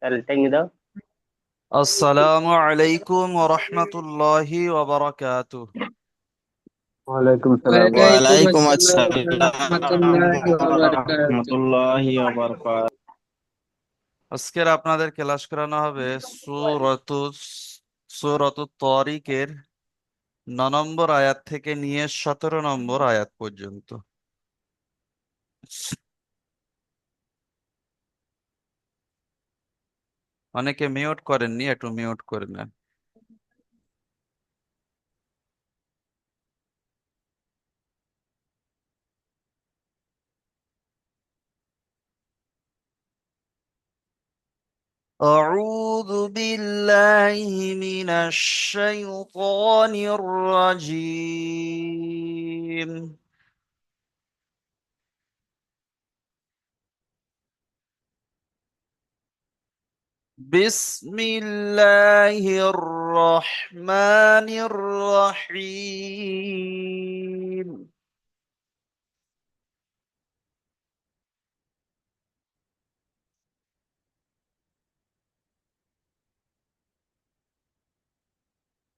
তাহলে টেঙ্গি দাও। আসসালামু আলাইকুম ওয়া রাহমাতুল্লাহি ওয়া বারাকাতুহু। ওয়ালাইকুম সালাম ওয়ালাইকুম ওয়ালাইকুম ওয়ালাইকুম আসসালাম আসসালাম রহমতুল্লাহি ওয়া বারাকাতুহু। রহমতুল্লাহি ওয়া বারাকাতুহু। আজকের আপনাদের ক্লাস করানো হবে সূরাতুত তারিকের ৯ নম্বর আয়াত থেকে নিয়ে ১৭ নম্বর আয়াত পর্যন্ত। অনেকে মিউট করেননি, একটু মিউট করে নেন। أعوذ بالله من الشيطان الرجيم. بسم الله الرحمن الرحيم.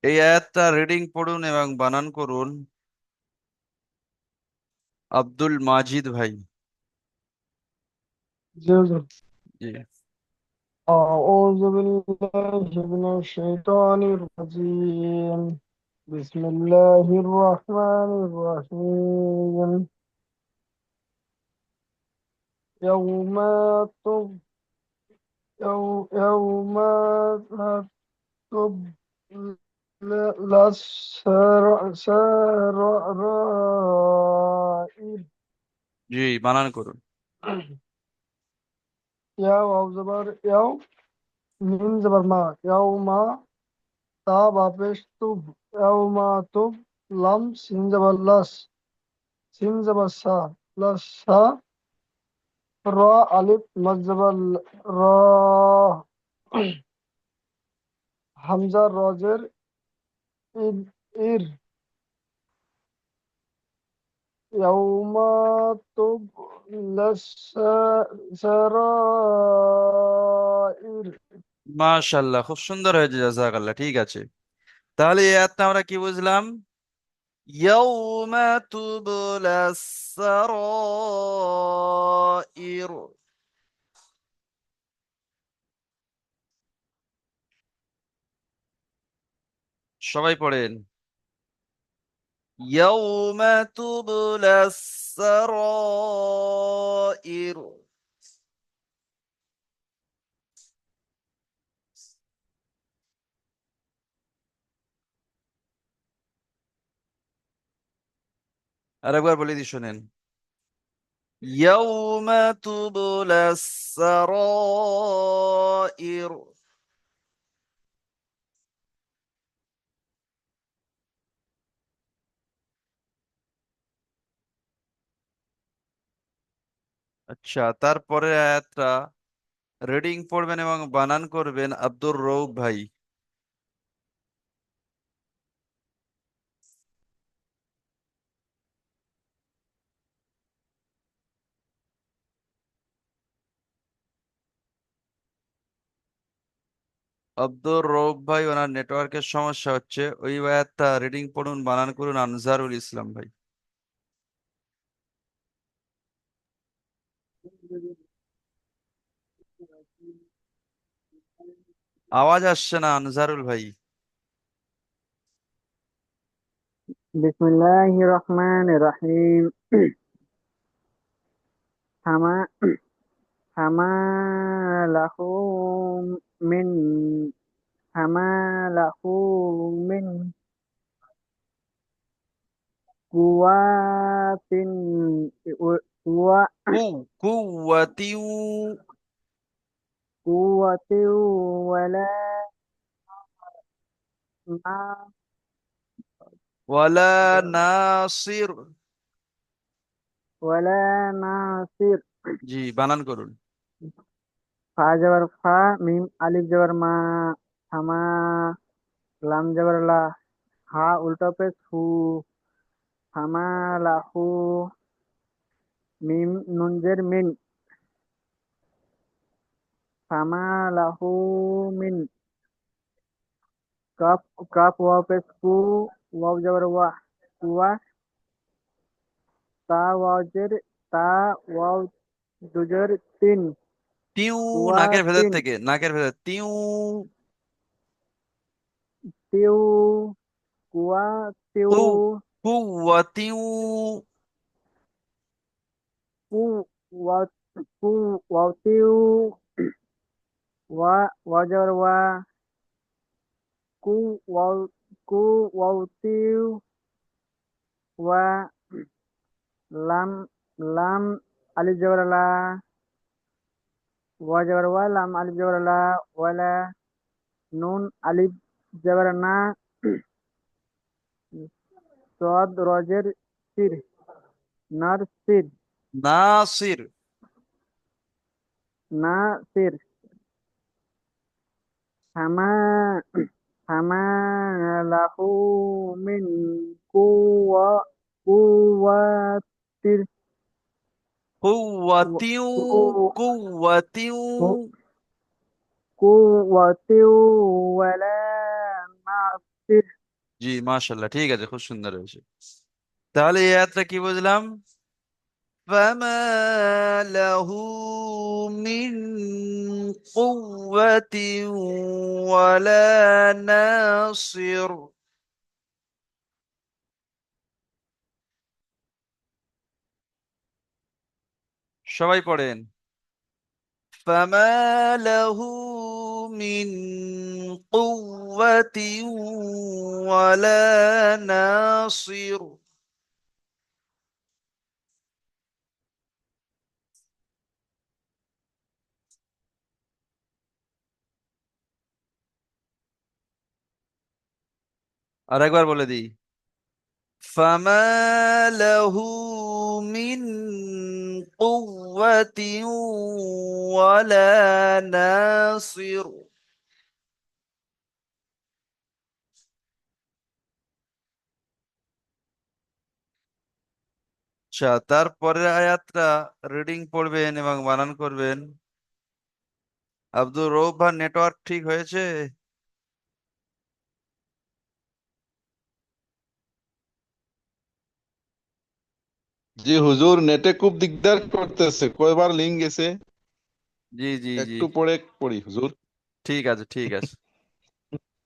এই আয়াতটা রিডিং পড়ুন এবং বানান করুন আব্দুল মাজিদ ভাই। জি হুজুর। জি। أعوذ بالله من الشيطان الرجيم. بسم الله الرحمن الرحيم. يوم تب يوم تبلى السرائر. জি, বানান করুন। يا واو زبر يوم ميم زبر ما يوم تا بابش তুব ইয়াউমা তুব লাম সিন জাবার লাস সিন জাবার সা লাস সা র আলিফ মাদ জাবার র হামজা রজের ইদ ইর ইয়াউমা তুব লাস সারাইর। মাশাআল্লাহ, খুব সুন্দর হয়েছে, জাযাকাল্লাহ। ঠিক আছে, তাহলে এই আয়াতটা আমরা কি বুঝলাম? ইয়াউমা তুবলাস সারাইর। সবাই পড়েন। ইয়াউমা তুবলাস সারাইর। আরেকবার বলে দিই, শোনেন। ইয়াউমা তুবলাস সারাইর। আচ্ছা, তারপরে আয়াতটা রিডিং পড়বেন এবং বানান করবেন আব্দুর রউফ ভাই। আব্দুর রউফ ভাই, ওনার নেটওয়ার্কের সমস্যা হচ্ছে। ওই আয়াতটা রিডিং পড়ুন, বানান করুন আনজারুল ইসলাম ভাই। আওয়াজ আসছে না আনজারুল ভাই। বিসমিল্লাহির রহমানির রহিম। ফামা ফামা লাহু মিন ফামা লাহু মিন কুওয়াতিন ওয়া কুওয়াতিউ কুওয়াতিন ওয়ালা মা ওয়ালা নাসির। ওয়ালা নাসির। জি, বানান করুন। ফা জবর ফা, মিম আলিফ জবর মা, ফামা, লাম জবর লা, হা উল্টা পেশ হু, ফামা লাহু, মিম নুন জের মিন, ফামা লাহু মিন। কাফ কাফ ওয়াও পেশ কু, ওয়াও জবর ওয়া, কুয়া। তা ওয়াও জের, তা ওয়াও দুজের তিন, টিউ, কুয়া নাকের ভেতর তিন। থেকে, নাকের ভেতর টিউ। তিউ, কুয়া তিউ। কু, কুয়া টিউ। কু ওয়াও, কু ওয়াও তিউ। ওয়া ওয়াও জবর ওয়া, কু ওয়াও, কু ওয়াও তিউ। ওয়া লাম, লাম আলিফ জবর লা, ওয়া জবর ওয়া, লাম আলিফ জবর লা, ওয়ালা। নুন আলিফ জবর না, সদ রজের সির, নার সির। নাসির। না সির। ফামা, ফামা লাহু মিন কুওয়া, কুওয়াতির। কুয়া টিউ, কুয়া টিউ। কুওয়াতির ওয়ালা নাসির। জি, মাশাল্লাহ, ঠিক আছে, খুব সুন্দর হয়েছে। তাহলে এই আয়াতটা কি বুঝলাম? فما له من قوة ولا ناصر. সবাই পড়েন। فما له من قوة ولا ناصر. আরেকবার বলে দিই। فما له من قوة ولا ناصر. আচ্ছা, তারপরের আয়াতটা রিডিং পড়বেন এবং বানান করবেন। আব্দুর রৌফ ভাই, নেটওয়ার্ক ঠিক হয়েছে? জি হুজুর, নেটে খুব দিকদার করতেছে, কয়বার লিঙ্ক গেছে। জি জি জি, একটু পরে পড়ি হুজুর। ঠিক আছে, ঠিক আছে,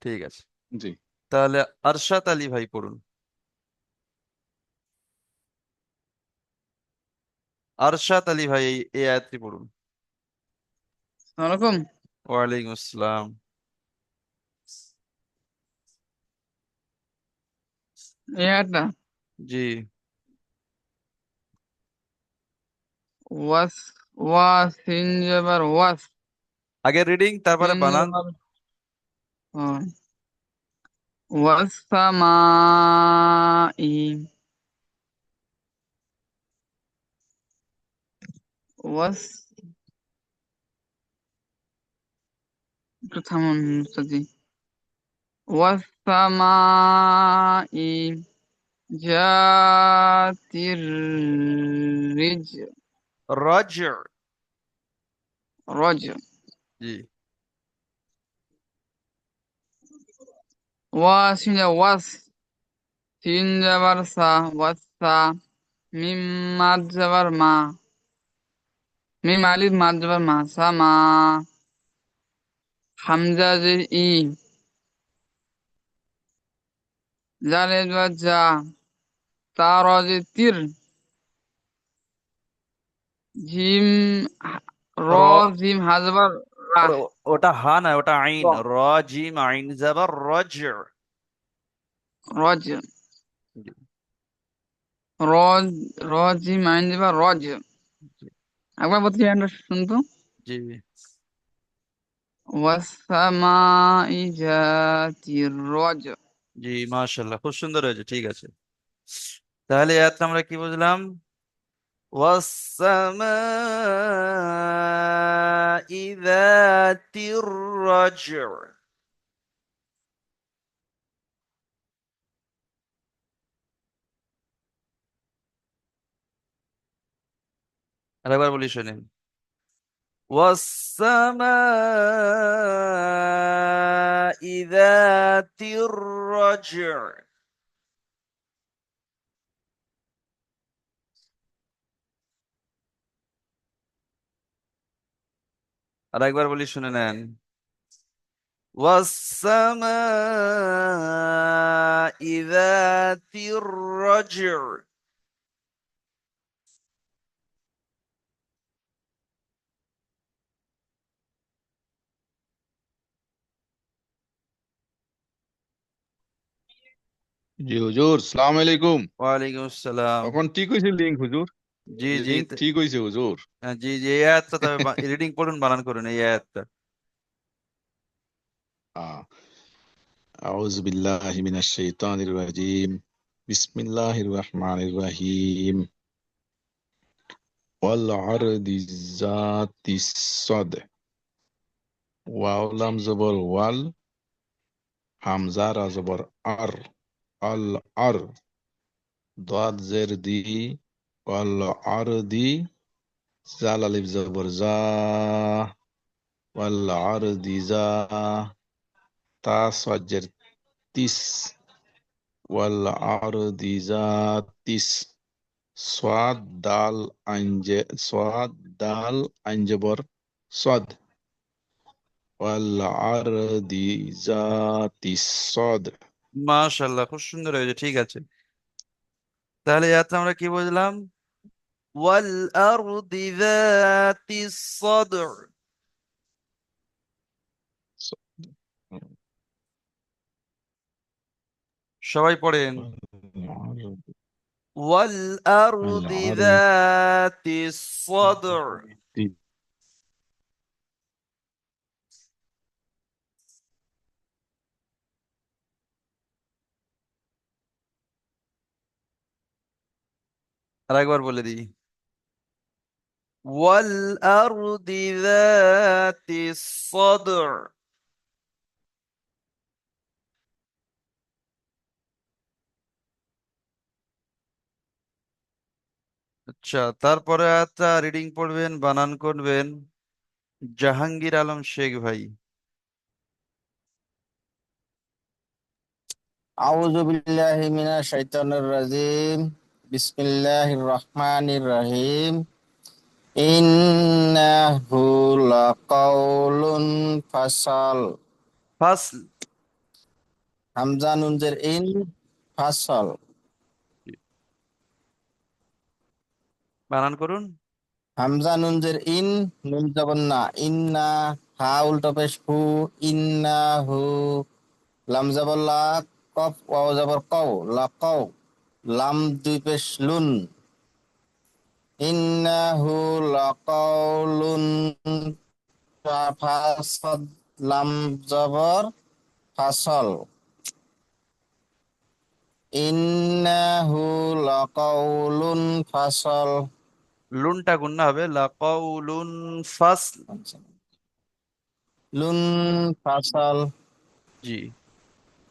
ঠিক আছে। জি। তাহলে আরশাদ আলী ভাই পড়ুন। আরশাদ আলী ভাই এই আয়াতটি পড়ুন। ওয়ালাইকুম। ওয়ালাইকুম আসসালাম। এই আয়াতটা জি, ওয়াস, ওয়া সিন জবর ওয়াস, আগে রিডিং তারপরে সিন বানান। জবর ওয়াস সামাই, ওয়াস, একটু থামুন মুস্তাজি। ওয়াস সামাই জাতির রিজ, রজ। রজ। জি, ওয়া সিন জবর ওয়াস, সিন জবর সা, ওয়াসা। মিম মাদ জবর মা, মিম আলিফ মাদ জবর মা, সামা। হামজা জের ই, জালে জবর জা, তা র জের তির, জিম র, র। জিম হা জবর রাহ, ওটা হা না, ওটা আইন। র, র জিম আইন জাবার রজ। রজ। জি, র, র জিম আইন জবর রজ। জি, একবার বলতে আমরা শুনতো। জি, ওয়াসসামাই জাতির রজ। জি, মাশাল্লাহ, খুব সুন্দর হয়েছে, ঠিক আছে। তাহলে এই আয়াতটা আমরা কি বুঝলাম? والسماء ذات الرجع. আরেকবার বলি শোনেন। والسماء ذات الرجع। আর একবার বলি শুনে নেন। والسماء ذات الرجع। জি হুজুর, সালাম আলাইকুম। ওয়ালাইকুম আসসালাম। এখন ঠিক হয়েছে লিঙ্ক হুজুর? জি জি লিঙ্ক ঠিক হয়েছে হুজুর? জি জি, এই আয়াতটা তবে রিডিং পড়ুন, বানান করুন এই আয়াতটা। আউযু বিল্লাহি মিনাশ শাইতানির রাজিম। বিসমিল্লাহির রহমানির রহিম। ওয়াল আরদি যাতিস সাদ। ওয়াও লাম জবর ওয়াল, হামজা রা জবর আর, আল আর, দাদ জের দি, ওয়াল আরদি, জাল আলিফ জবর জা, ওয়াল আরদি জা, তা সজ্জের তিস, ওয়াল আরদি জাতিস, সোয়াদ দাল আইনজে, সোয়াদ দাল আইনজবর সদ, ওয়াল আরদি জাতিস সদ। মাশাআল্লাহ, খুব সুন্দর হয়েছে, ঠিক আছে। তাহলে এই আয়াতটা আমরা কি বুঝলাম? ওয়াল আরদি যাতিস সাদর। সবাই পড়েন। ওয়াল আরদি যাতিস সাদর। আর একবার বলে দিই। ওয়াল আরদি যাতিস সাদর। আচ্ছা, তারপরে আয়াতটা রিডিং পড়বেন, বানান করবেন জাহাঙ্গীর আলম শেখ ভাই। আউযু বিল্লাহি মিনাশ শাইতানির রাজিম। বিসমিল্লাহির রহমানির রহিম। ইন্নাহু লাকাউলুন ফাসাল। ফাসল। হামজা নুন জের ইন, ফাসাল। বানান করুন। হামজা নুন জের ইন, নুন জবর না, ইন্না, হা উল্টো পেশ হু, ইন্নাহু, লাম জবর লা, কফ ওয়াও জবর কও, লাকাও, লাম দুই পেশ লুন, ইন্নাহু লাকাউলুন, ফাসাদ, লাম জবর ফাসল, ইন্নাহু লাকাউলুন ফাসল। লুনটা গুন্না হবে, লাকাউলুন ফাসল। লুন ফাসল। জি।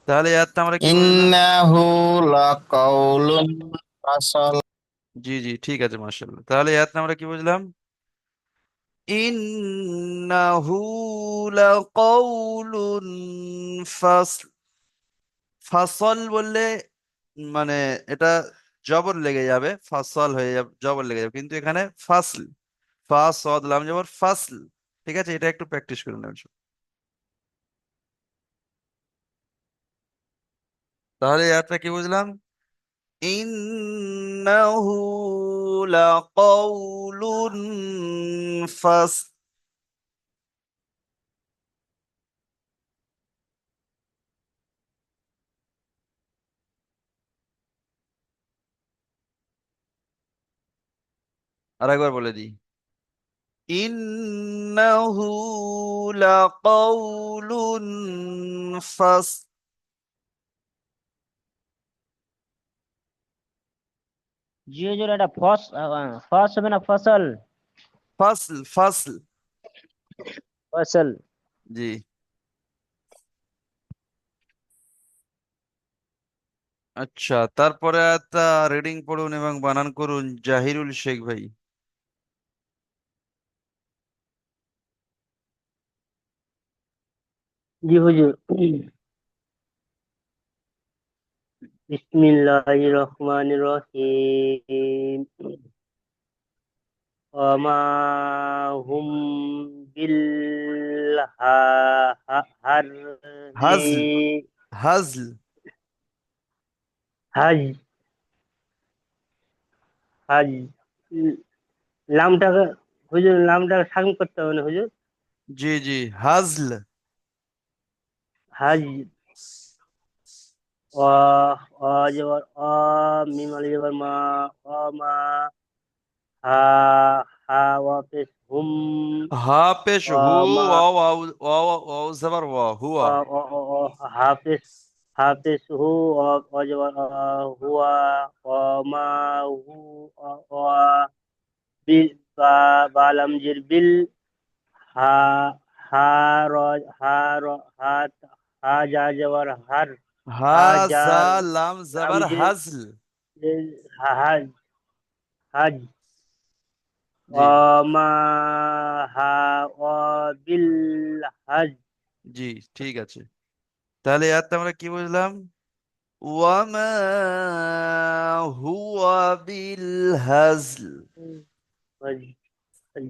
তাহলে এই আয়াতটা আমরা কি বুঝলাম? ইন্নাহু লাকাউলুন ফাসল। জি জি, ঠিক আছে, মাশাআল্লাহ। তাহলে এই আয়াতটা আমরা কি বুঝলাম? ইন্নাহু লাকাউলুন ফাসল। ফাসল বললে মানে এটা জবর লেগে যাবে, ফাসল হয়ে যাবে, জবর লেগে যাবে, কিন্তু এখানে ফাসল, ফা সদ লাম জবর ফাসল। ঠিক আছে, এটা একটু প্র্যাকটিস করে নেবেন। তাহলে এই আয়াতটা কি বুঝলাম? ইন্নাহু লাকাউলুন ফাসল। আর একবার বলে দিই। ইন্নাহু লাকাউলুন ফাসল। জি হুজুর, এটা ফস হবে না ফসল? ফাসল ফাসল। ফসল। জি। আচ্ছা, তারপরে একটা রিডিং পড়ুন এবং বানান করুন জাহিরুল শেখ ভাই। জি হুজুর। বিসমিল্লাহির রহমানির রহিম। ওমা হুম বিল হারজি হাজল হাজল হাজ হাজ লামটাকে হুজুর লামটাকে সাকিন করতে হবে না হুজুর? জি জি হাজল হাজ অ অ জবর অ মিম আলিফ জবর মা অ মা হা হা ওয়াফিস হুম হা পেশ অ হু মা ওয়াও ওয়াও ওয়াও ওয়াও জবর ওয়া হুয়া অ অ অ অ হাফিজ হাফিজ হু অ অ জবর হুয়া অ মা হু অ অ বিল বা বালাম জির বিল হা হা র হা র হা হা যা জবর হার হা হা যা জা লাম লাম জবর জির হাজল হাজ হাজ জি মা হা অ বিল হাজ। জি ঠিক আছে। তাহলে ইয়াতে আমরা কি বুঝলাম? ওয়ামা হুয়া বিল হাজল। হাজ হাজ।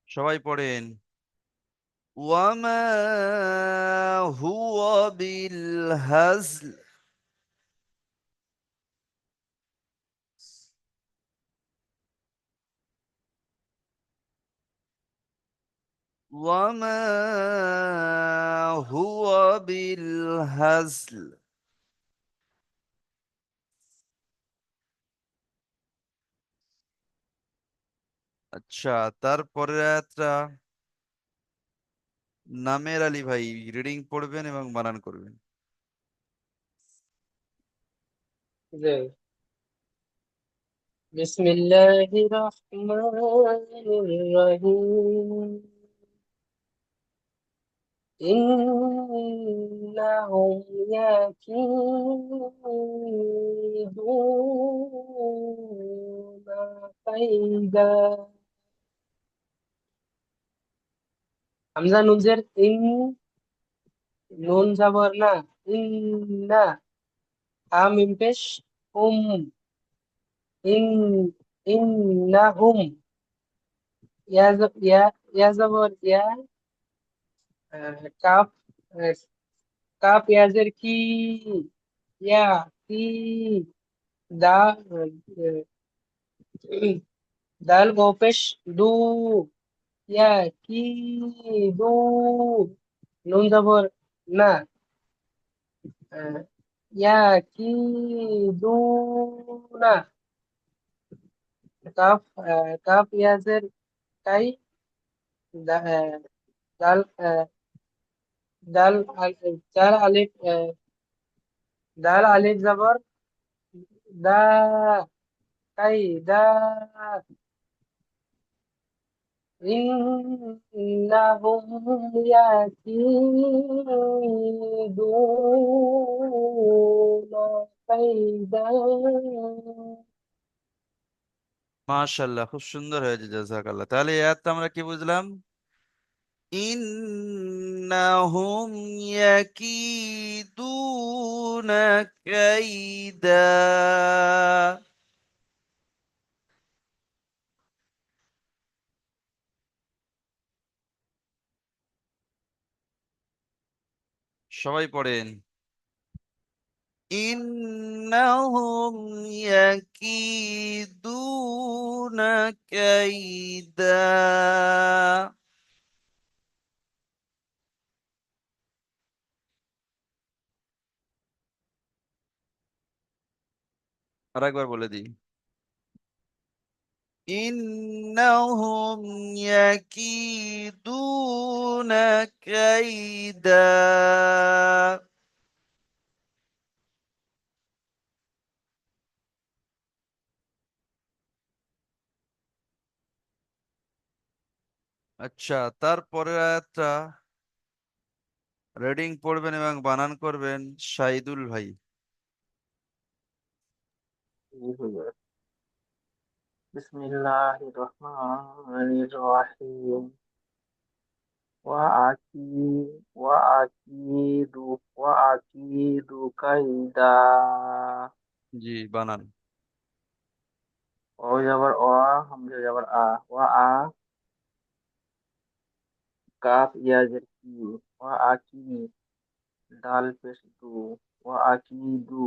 সবাই পড়েন। ওয়ামা হুয়া বিল হাজল। ওয়ামা হুয়া বিল হাজল। আচ্ছা, তারপরের আয়াতটা নামের আলী ভাই রিডিং পড়বেন এবং বানান করবেন। জি। বিসমিল্লাহির রহমানির রহিম। إنهم يكيدون كيدا হামজা নুনজের নুন যাবর না ইন্না মিম পেশ উম ইন ইন্নাহুম ইয়া যাবর ইয়া কাফ কাফ ইয়াজের কি ইয়া কি দা দাল গোপেশ দু ইয়া কি দু নুন যাবর না ইয়া কি দু না কাফ কাফ ইয়াজের কাই দাল দাল চার আলিফ দাল আলিফ যাবর দা কাই দা إنهم يكيدون كيدا মাশাআল্লাহ, খুব সুন্দর হয়েছে, জাযাকাল্লাহ। তাহলে এই আয়াতটা আমরা কি বুঝলাম? ইন্নাহুম ইয়াকিদুনা কাইদা। সবাই পড়েন। ইন্নাহুম ইয়াকিদুনা কাইদা। আরেকবার বলে দিই। إنهم يكيدون كيدا। আচ্ছা, তারপরের আয়াতটা রিডিং পড়বেন এবং বানান করবেন শাহিদুল ভাই। জি হুজুর। বিসমিল্লাহির রহমানির রহিম ওয়াকি ওয়াকিদু কাইদা জি, বানান। ও যাবার অ হামজা যাবার আ কাফ ইয়াজের কি ওয়াকি ডাল পেশ দু ওয়াকিদু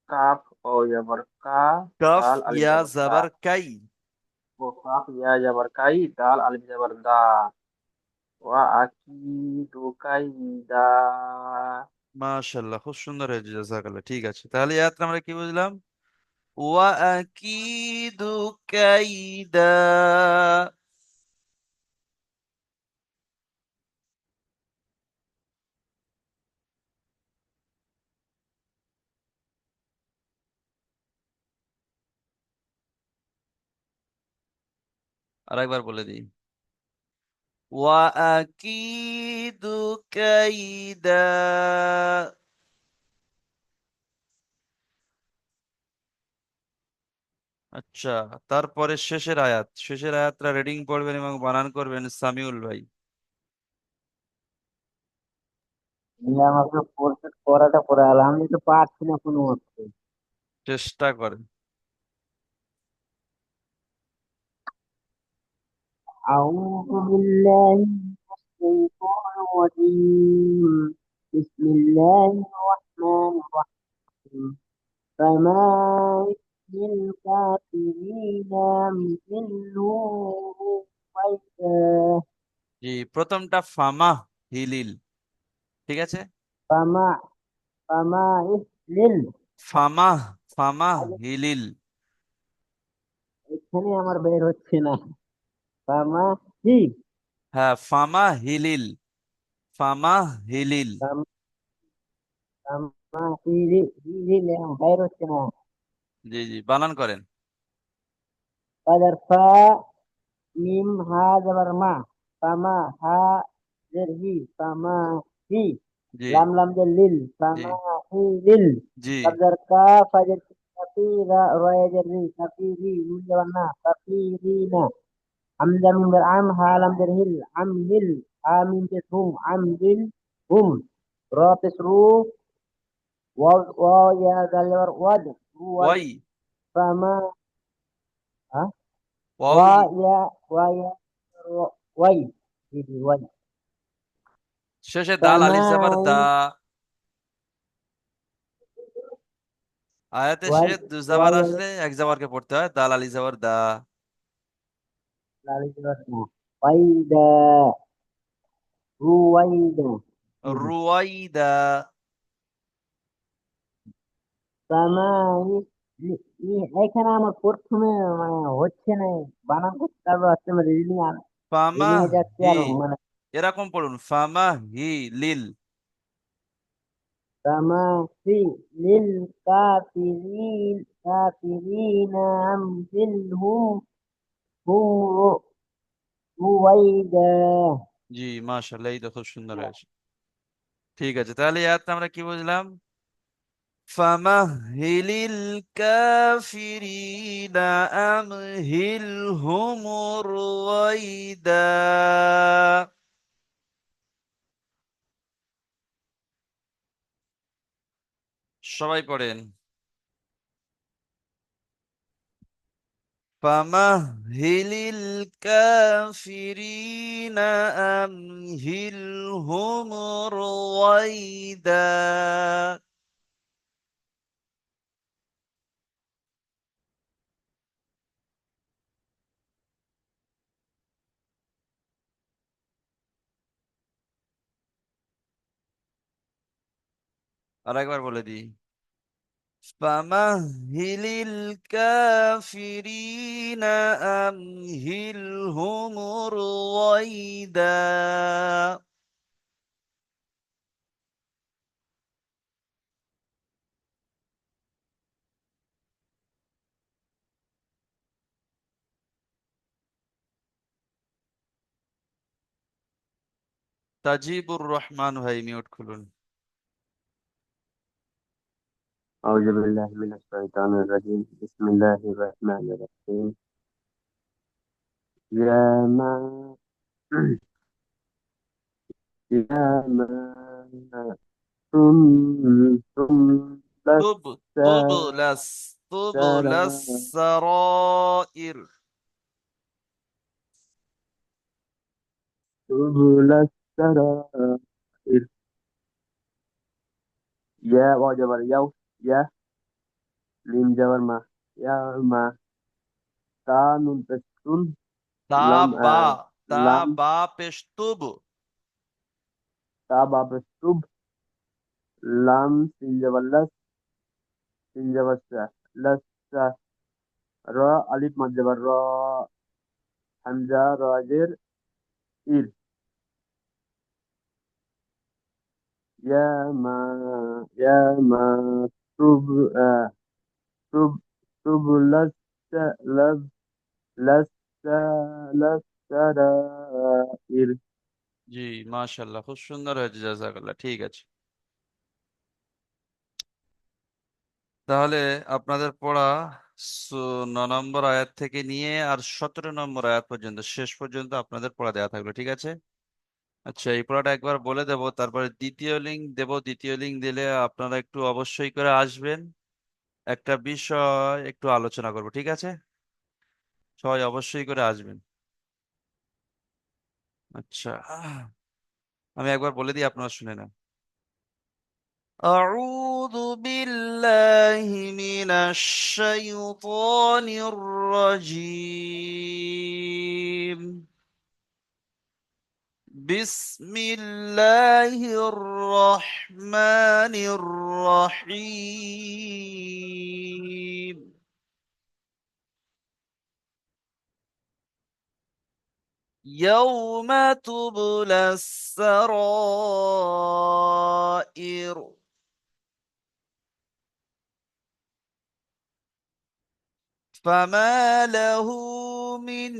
কাফ ও যাবার কা কাফ দাল আলিফ ইয়া যাবার দা জাবার কাই। ও কাফ ইয়া যাবার কাই দাল আলিফ যাবার দা ওয়াকিদু কাইদা। মাশাআল্লাহ, খুব সুন্দর হয়েছে, জাযাকাল্লাহ। ঠিক আছে, তাহলে এই আয়াতটা আমরা কি বুঝলাম? ওয়া আকিদু কাইদা। আরেকবার বলে দিই। ওয়া আকিদু কাইদা। আচ্ছা, তারপরে শেষের আয়াতটা রিডিং পড়বেন এবং বানান করবেন সামিউল ভাই। আমাকে পড়াটা পড়ালাম, আমি তো পারছি না কোনো মতে। চেষ্টা করেন। أعوذ بالله من الشيطان الرجيم بسم الله الرحمن الرحيم فما للكافرين مثله ويدا জি, প্রথমটা ফামা হিলিল, ঠিক আছে। فما فما لل ফামা ফামা হিলিল। এখানে আমার বের হচ্ছে না। ফামা হি হ্যাঁ, ফামা হিলিল, ফামা হিলিল। ফামা হি বের হচ্ছে না। জি জি, বানান করেন। কাদার ফা মিম হা জবর মা ফামা হা জের হি ফামা হি জি লাম লাম জের লিল জি ফামা হি লিল জি কাদার কা ফাজের কাফি রা রয়া জের রি কাফি রি নুন জবর না কাফি রি না হামজা মিম জের আম হা লাম জের হিল আম হিল হা মিম পেশ হুম আম হিল হুম র পেশ রু ওয়া ইয়া জাল জবর ওয়াদ ওয়াদ ওয়াই ফামা হা ওয়াই। ওয়া ইয়া ওয়া ইয়া ওয়াই জি জি ওয়াই শেষে দাল আলিফ জাবার ফামাই দা। আয়াতে ওয়াই শেষে দু জাবার ওয়াই আসলে এক জাবারকে পড়তে হয়, দাল আলিফ জাবার দা। লালি জবাসনা ওয়াইদা রুওয়াইদা জি জি রুয়াইদা। ফামাই এখানে আমার প্রথমে মানে হচ্ছে না, বানান করতে পারবো আসতে মানে রিডিং আর ফামা রিডিং এ যাচ্ছে হি, আর মানে এরকম পড়ুন, ফামা হি লিল। ফামাহি লিল কাফিরিনা আমহিলহুম রুওয়াইদা। জি, মাশাআল্লাহ, এই তো খুব সুন্দর হয়েছে। ঠিক আছে, তাহলে এই আয়াতটা আমরা কি বুঝলাম? فمهل الكافرين أمهلهم رويدا। সবাই পড়েন। فمهل الكافرين أمهلهم رويدا। আর একবার বলে দিই। فمهل الكافرين أمهلهم رويدا। তাজিবুর রহমান ভাই, মিউট খুলুন। أعوذ بالله من الشيطان الرجيم بسم الله الرحمن الرحيم يا ما يا ما ثم طب لست طب السرائر. سبل السرائر يا واو جبر يو يا ميم جبر ما يا ما تا نون تسكن তা لام বা তা لام বা পেশ তুব। تا باب السب لام سين جبر لس سين جبر سا لس را ألف مد جبر را حمزة راجر إير يا ما سب سب سب لس لس للسرائر জি, মাশাআল্লাহ, খুব সুন্দর হয়েছে, জাযাকাল্লাহ। ঠিক আছে, তাহলে আপনাদের পড়া সু- 9 নম্বর আয়াত থেকে নিয়ে আর 17 নম্বর আয়াত পর্যন্ত, শেষ পর্যন্ত আপনাদের পড়া দেওয়া থাকলো, ঠিক আছে? আচ্ছা, এই পড়াটা একবার বলে দেব, তারপরে দ্বিতীয় লিঙ্ক দেব। দ্বিতীয় লিঙ্ক দিলে আপনারা একটু অবশ্যই করে আসবেন, একটা বিষয় একটু আলোচনা করব, ঠিক আছে? সবাই অবশ্যই করে আসবেন। আচ্ছা, আমি একবার বলে দিই, আপনারা শুনে নেন। أعوذ بالله من الشيطان الرجيم. بسم الله الرحمن الرحيم. يوم تبلى السرائر فما له من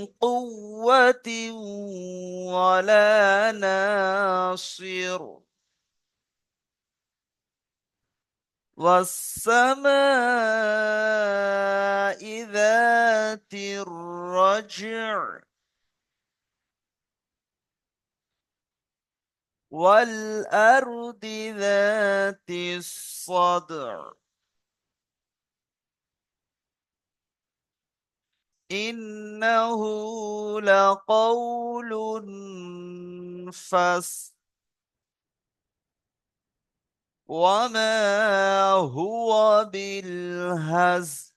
قوة ولا ناصر. والسماء ذات الرجع والأرض ذات الصدع إنه لقول فصل وما هو بالهزل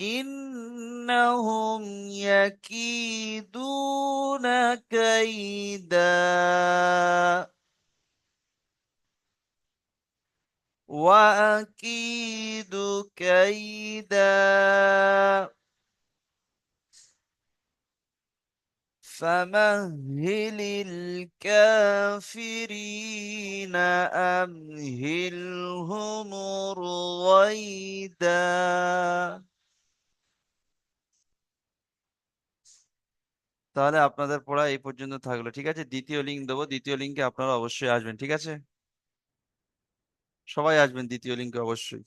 إنهم يكيدون كيدا وأكيد كيدا فمهل الكافرين أمهلهم رويدا। তাহলে আপনাদের পড়া এই পর্যন্ত থাকলো, ঠিক আছে? দ্বিতীয় লিঙ্ক দেবো, দ্বিতীয় লিঙ্কে আপনারা অবশ্যই আসবেন, ঠিক আছে? সবাই আসবেন দ্বিতীয় লিঙ্কে অবশ্যই।